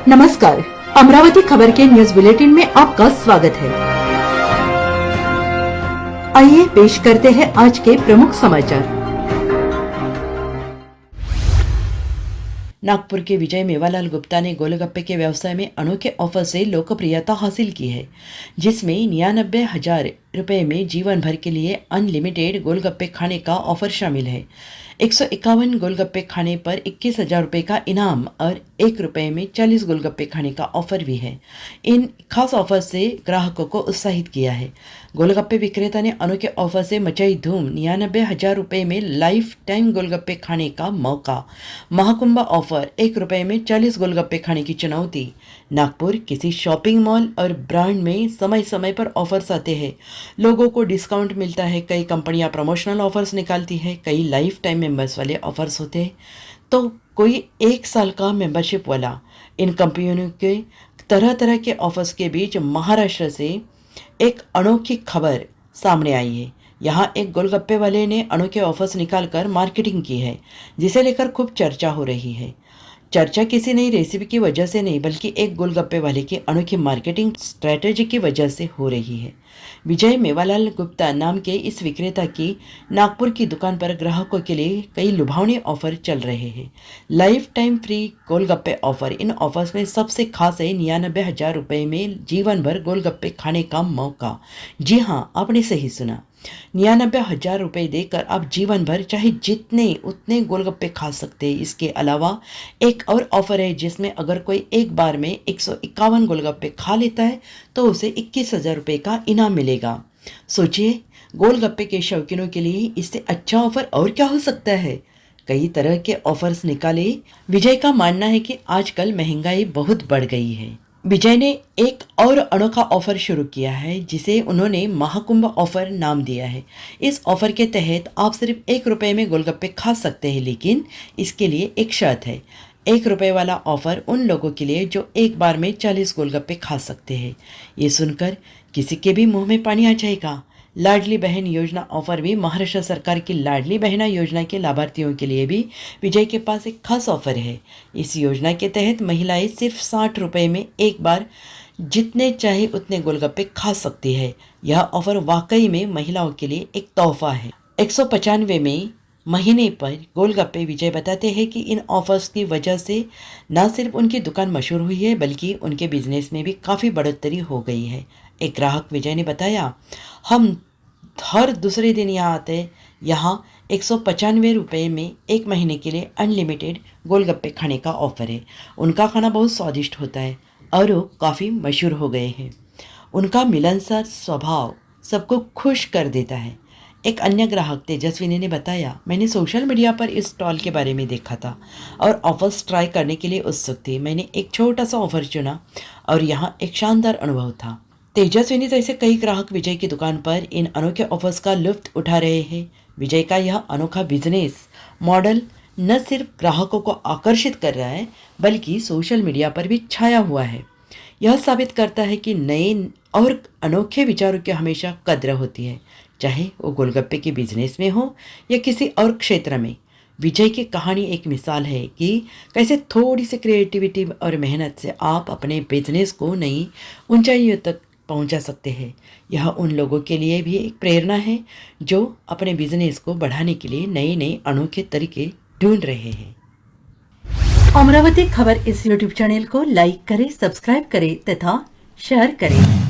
नमस्कार, अमरावती खबर के न्यूज बुलेटिन में आपका स्वागत है। आइए पेश करते हैं आज के प्रमुख समाचार। नागपुर के विजय मेवालाल गुप्ता ने गोलगप्पे के व्यवसाय में अनोखे ऑफर से लोकप्रियता हासिल की है, जिसमें 99,000 रुपए में जीवन भर के लिए अनलिमिटेड गोलगप्पे खाने का ऑफर शामिल है। 151 गोलगप्पे खाने पर 21,000 रुपए का इनाम और 1 रुपए में 40 गोलगप्पे खाने का ऑफर भी है। इन खास ऑफर से ग्राहकों को उत्साहित किया है। गोलगप्पे विक्रेता ने अनोखे ऑफर से मचाई धूम। 99,000 रुपए में लाइफ टाइम गोलगप्पे खाने का मौका। महाकुंभ ऑफर, 1 रुपए में 40 गोलगप्पे खाने की चुनौती। नागपुर किसी शॉपिंग मॉल और ब्रांड में समय समय पर ऑफर्स आते हैं। लोगों को डिस्काउंट मिलता है। कई कंपनियां प्रमोशनल ऑफर्स निकालती है, कई लाइफ टाइम मेंबर्स वाले ऑफर्स होते हैं, तो कोई 1 साल का मेंबरशिप वाला। इन कंपनियों के तरह तरह के ऑफर्स के बीच महाराष्ट्र से एक अनोखी खबर सामने आई है। यहाँ एक गोलगप्पे वाले ने अनोखे ऑफर्स निकालकर मार्केटिंग की है, जिसे लेकर खूब चर्चा हो रही है। चर्चा किसी नई रेसिपी की वजह से नहीं, बल्कि एक गोलगप्पे वाले की अनोखी मार्केटिंग स्ट्रैटेजी की वजह से हो रही है। विजय मेवालाल गुप्ता नाम के इस विक्रेता की नागपुर की दुकान पर ग्राहकों के लिए कई लुभावने ऑफर चल रहे हैं। लाइफ टाइम फ्री गोलगप्पे ऑफर। इन ऑफर्स में सबसे खास है 99,000 रुपए में जीवन भर गोलगप्पे खाने का मौका। जी हाँ, आपने सही सुना। 99,000 रुपए देकर आप जीवन भर चाहे जितने उतने गोलगप्पे खा सकते हैं। इसके अलावा एक और ऑफर है, जिसमें अगर कोई एक बार में 151 गोलगप्पे खा लेता है तो उसे 21,000 रुपए का इनाम मिलेगा। सोचिए, गोलगप्पे के शौकीनों के लिए इससे अच्छा ऑफर और क्या हो सकता है। कई तरह के ऑफर्स निकाले। विजय का मानना है कि आजकल महंगाई बहुत बढ़ गई है। विजय ने एक और अनोखा ऑफर शुरू किया है, जिसे उन्होंने महाकुंभ ऑफर नाम दिया है। इस ऑफर के तहत आप सिर्फ 1 रुपए में गोलगप्पे खा सकते हैं, लेकिन इसके लिए एक शर्त है। 1 रुपए वाला ऑफर उन लोगों के लिए जो एक बार में 40 गोलगप्पे खा सकते हैं। ये सुनकर किसी के भी मुंह में पानी आ जाएगा। लाडली बहन योजना ऑफर भी। महाराष्ट्र सरकार की लाडली बहना योजना के लाभार्थियों के लिए भी विजय के पास एक खास ऑफर है। इस योजना के तहत महिलाएं सिर्फ 60 रुपए में एक बार जितने चाहे उतने गोलगप्पे खा सकती है। यह ऑफर वाकई में महिलाओं के लिए एक तोहफा है। 195 में महीने पर गोलगप्पे। विजय बताते हैं कि इन ऑफर्स की वजह से न सिर्फ उनकी दुकान मशहूर हुई है, बल्कि उनके बिजनेस में भी काफ़ी बढ़ोतरी हो गई है। एक ग्राहक विजय ने बताया, हम हर दूसरे दिन यहाँ आते हैं। यहाँ 195 रुपये में 1 महीने के लिए अनलिमिटेड गोलगप्पे खाने का ऑफर है। उनका खाना बहुत स्वादिष्ट होता है और वो काफ़ी मशहूर हो गए हैं। उनका मिलनसार स्वभाव सबको खुश कर देता है। एक अन्य ग्राहक तेजस्विनी ने बताया, मैंने सोशल मीडिया पर इस स्टॉल के बारे में देखा था और ऑफर्स ट्राई करने के लिए उत्सुक थी। मैंने एक छोटा सा ऑफर चुना और यहाँ एक शानदार अनुभव था। तेजस्विनी जैसे कई ग्राहक विजय की दुकान पर इन अनोखे ऑफर्स का लुत्फ उठा रहे हैं। विजय का यह अनोखा बिजनेस मॉडल न सिर्फ ग्राहकों को आकर्षित कर रहा है, बल्कि सोशल मीडिया पर भी छाया हुआ है। यह साबित करता है कि नए और अनोखे विचारों की हमेशा कद्र होती है, चाहे वो गोलगप्पे के बिजनेस में हो या किसी और क्षेत्र में। विजय की कहानी एक मिसाल है कि कैसे थोड़ी सी क्रिएटिविटी और मेहनत से आप अपने बिजनेस को नई ऊंचाइयों तक पहुंचा सकते हैं। यह उन लोगों के लिए भी एक प्रेरणा है जो अपने बिजनेस को बढ़ाने के लिए नए नए अनोखे तरीके ढूंढ रहे हैं। अमरावती खबर इस यूट्यूब चैनल को लाइक करें, सब्सक्राइब करें तथा शेयर करें।